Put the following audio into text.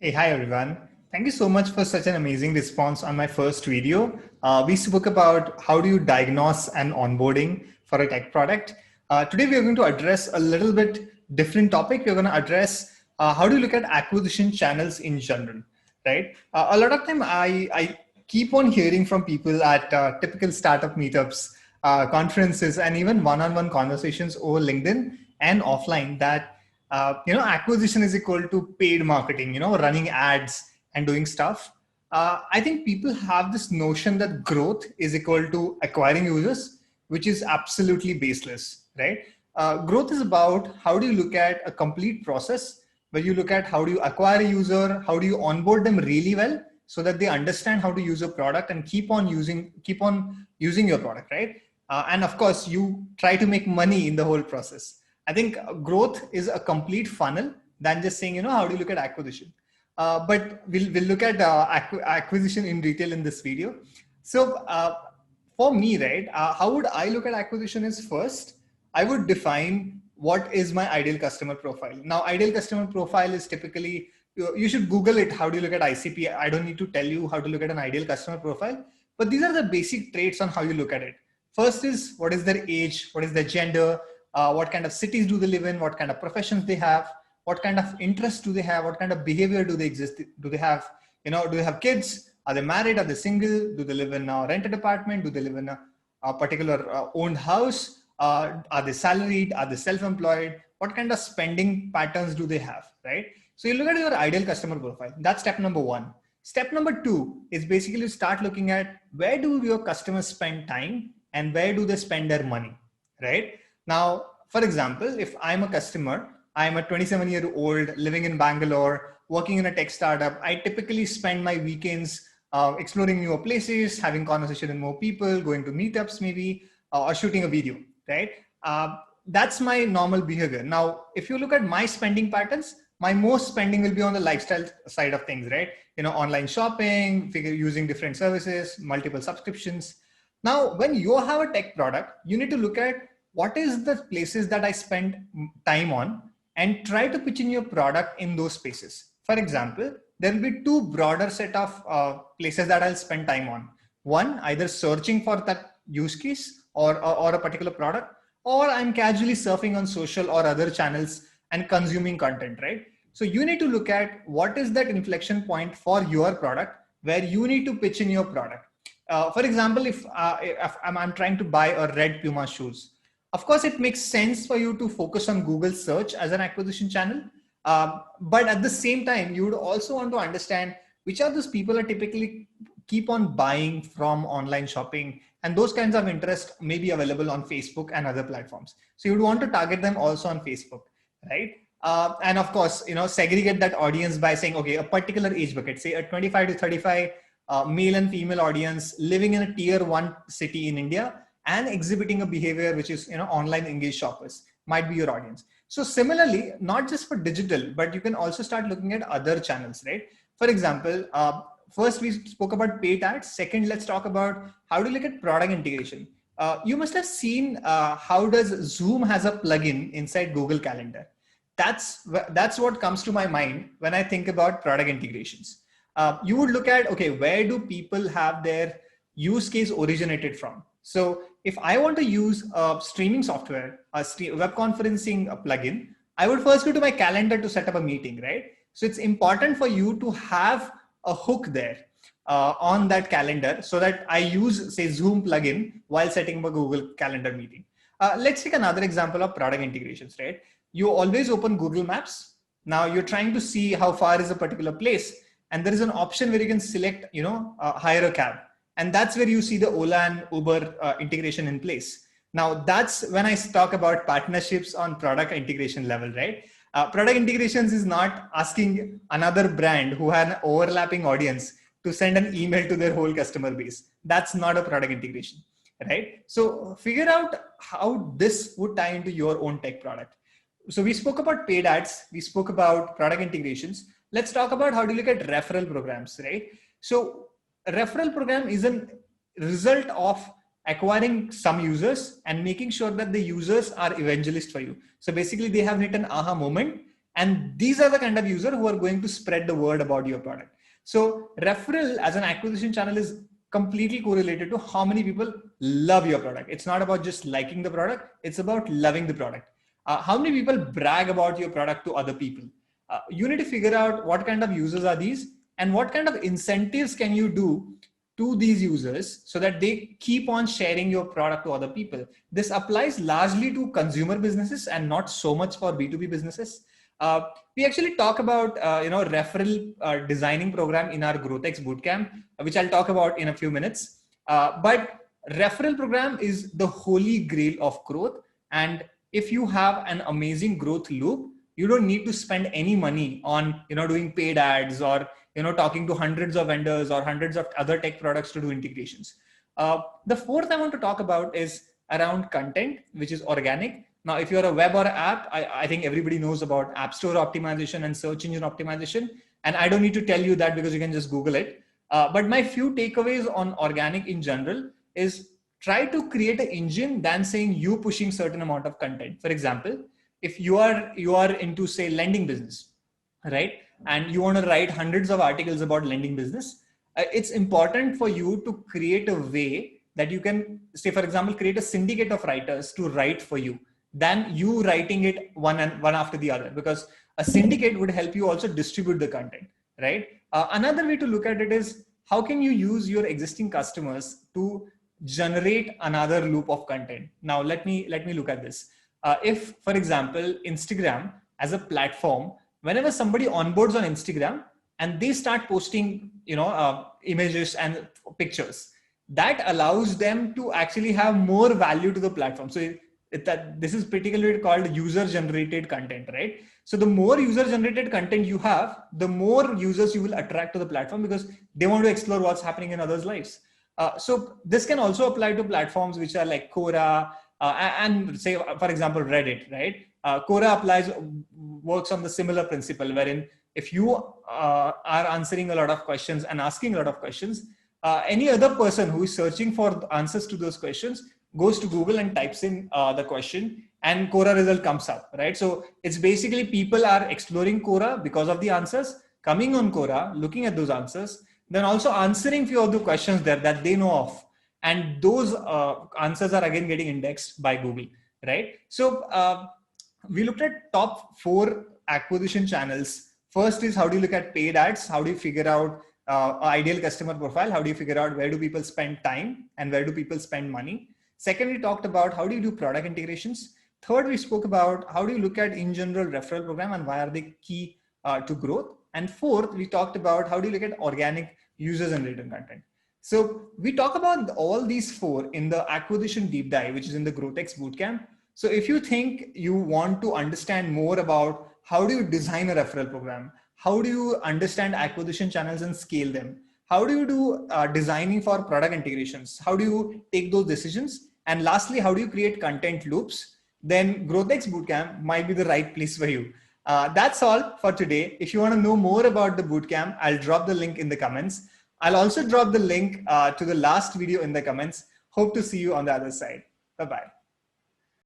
Hey, hi everyone. Thank you so much for such an amazing response on my first video. We spoke about how do you diagnose an onboarding for a tech product. Today we are going to address a little bit different topic. We're going to address how do you look at acquisition channels in general, right? A lot of time I keep on hearing from people at typical startup meetups, conferences, and even one-on-one conversations over LinkedIn and offline that acquisition is equal to paid marketing, running ads and doing stuff. I think people have this notion that growth is equal to acquiring users, which is absolutely baseless, right? Growth is about how do you look at a complete process where you look at how do you acquire a user, how do you onboard them really well so that they understand how to use a product and keep on using your product, right? And of course, you try to make money in the whole process. I think growth is a complete funnel than just saying, how do you look at acquisition? But we'll look at acquisition in detail in this video. So for me, right, how would I look at acquisition is first, I would define what is my ideal customer profile. Now, ideal customer profile is typically, you should Google it. How do you look at ICP? I don't need to tell you how to look at an ideal customer profile, but these are the basic traits on how you look at it. First is what is their age, what is their gender, what kind of cities do they live in, what kind of professions they have, what kind of interests do they have, what kind of behavior do they have, do they have kids, are they married, are they single, do they live in a rented apartment, do they live in a particular owned house, are they salaried, are they self-employed, what kind of spending patterns do they have, right? So you look at your ideal customer profile. That's step number one. Step number two is basically start looking at where do your customers spend time and where do they spend their money, right? Now, for example, if I'm a customer, I'm a 27-year-old living in Bangalore, working in a tech startup. I typically spend my weekends exploring newer places, having conversation with more people, going to meetups maybe, or shooting a video, right? That's my normal behavior. Now, if you look at my spending patterns, my most spending will be on the lifestyle side of things, right? Online shopping, using different services, multiple subscriptions. Now, when you have a tech product, you need to look at what is the places that I spend time on and try to pitch in your product in those spaces. For example, there will be two broader set of places that I'll spend time on. One, either searching for that use case or a particular product, or I'm casually surfing on social or other channels and consuming content, right? So you need to look at what is that inflection point for your product where you need to pitch in your product. For example, if I'm trying to buy a red Puma shoes, of course, it makes sense for you to focus on Google search as an acquisition channel. But at the same time, you would also want to understand which are those people are typically keep on buying from online shopping, and those kinds of interest may be available on Facebook and other platforms. So you would want to target them also on Facebook, right? And of course, segregate that audience by saying, okay, a particular age bucket, say a 25 to 35 male and female audience living in a tier 1 city in India, and exhibiting a behavior which is online engaged shoppers might be your audience. So similarly, not just for digital, but you can also start looking at other channels, right? For example, first we spoke about paid ads. Second, let's talk about how to look at product integration. You must have seen how does Zoom has a plugin inside Google Calendar. That's what comes to my mind when I think about product integrations. You would look at, okay, where do people have their use case originated from? So if I want to use a streaming software, web conferencing plugin, I would first go to my calendar to set up a meeting, right? So it's important for you to have a hook there on that calendar so that I use, say, Zoom plugin while setting up a Google Calendar meeting. Let's take another example of product integrations, right? You always open Google Maps. Now you're trying to see how far is a particular place. And there is an option where you can select, hire a cab. And that's where you see the Ola and Uber integration in place. Now, that's when I talk about partnerships on product integration level, right? Product integrations is not asking another brand who had an overlapping audience to send an email to their whole customer base. That's not a product integration, right? So figure out how this would tie into your own tech product. So we spoke about paid ads. We spoke about product integrations. Let's talk about how to look at referral programs, right? So a referral program is a result of acquiring some users and making sure that the users are evangelists for you. So basically they have hit an aha moment And these are the kind of user who are going to spread the word about your product. So referral as an acquisition channel is completely correlated to how many people love your product. It's not about just liking the product. It's about loving the product. How many people brag about your product to other people? You need to figure out what kind of users are these and what kind of incentives can you do to these users so that they keep on sharing your product to other people. This applies largely to consumer businesses and not so much for B2B businesses. We actually talk about referral designing program in our GrowthX bootcamp, which I'll talk about in a few minutes. But referral program is the holy grail of growth. And if you have an amazing growth loop, you don't need to spend any money on doing paid ads or talking to hundreds of vendors or hundreds of other tech products to do integrations. The fourth I want to talk about is around content, which is organic. Now, if you're a web or app, I think everybody knows about App Store optimization and search engine optimization. And I don't need to tell you that because you can just Google it. But my few takeaways on organic in general is try to create an engine than saying you pushing certain amount of content. For example, if you are into, say, lending business, right? And you want to write hundreds of articles about lending business, it's important for you to create a way that you can, say, for example, create a syndicate of writers to write for you than you writing it one after the other, because a syndicate would help you also distribute the content, right? Another way to look at it is how can you use your existing customers to generate another loop of content. Now, let me look at this. If, for example, Instagram as a platform, whenever somebody onboards on Instagram and they start posting, images and pictures, that allows them to actually have more value to the platform. So this is particularly called user-generated content, right? So the more user-generated content you have, the more users you will attract to the platform because they want to explore what's happening in others' lives. So this can also apply to platforms which are like Quora and, say, for example, Reddit, right? Quora works on the similar principle, wherein if you are answering a lot of questions and asking a lot of questions, any other person who is searching for answers to those questions goes to Google and types in the question and Quora result comes up, right? So it's basically people are exploring Quora because of the answers, coming on Quora, looking at those answers, then also answering few of the questions there that they know of. And those answers are again getting indexed by Google, right? So we looked at top 4 acquisition channels. First is how do you look at paid ads? How do you figure out ideal customer profile? How do you figure out where do people spend time and where do people spend money? Second, we talked about how do you do product integrations. Third, we spoke about how do you look at in general referral program and why are they key to growth. And fourth, we talked about how do you look at organic user-generated content. So we talk about all these 4 in the acquisition deep dive, which is in the GrowthX bootcamp. So if you think you want to understand more about how do you design a referral program, how do you understand acquisition channels and scale them, how do you do designing for product integrations, how do you take those decisions, and lastly, how do you create content loops, then GrowthX bootcamp might be the right place for you. That's all for today. If you want to know more about the bootcamp, I'll drop the link in the comments. I'll also drop the link to the last video in the comments. Hope to see you on the other side. Bye-bye.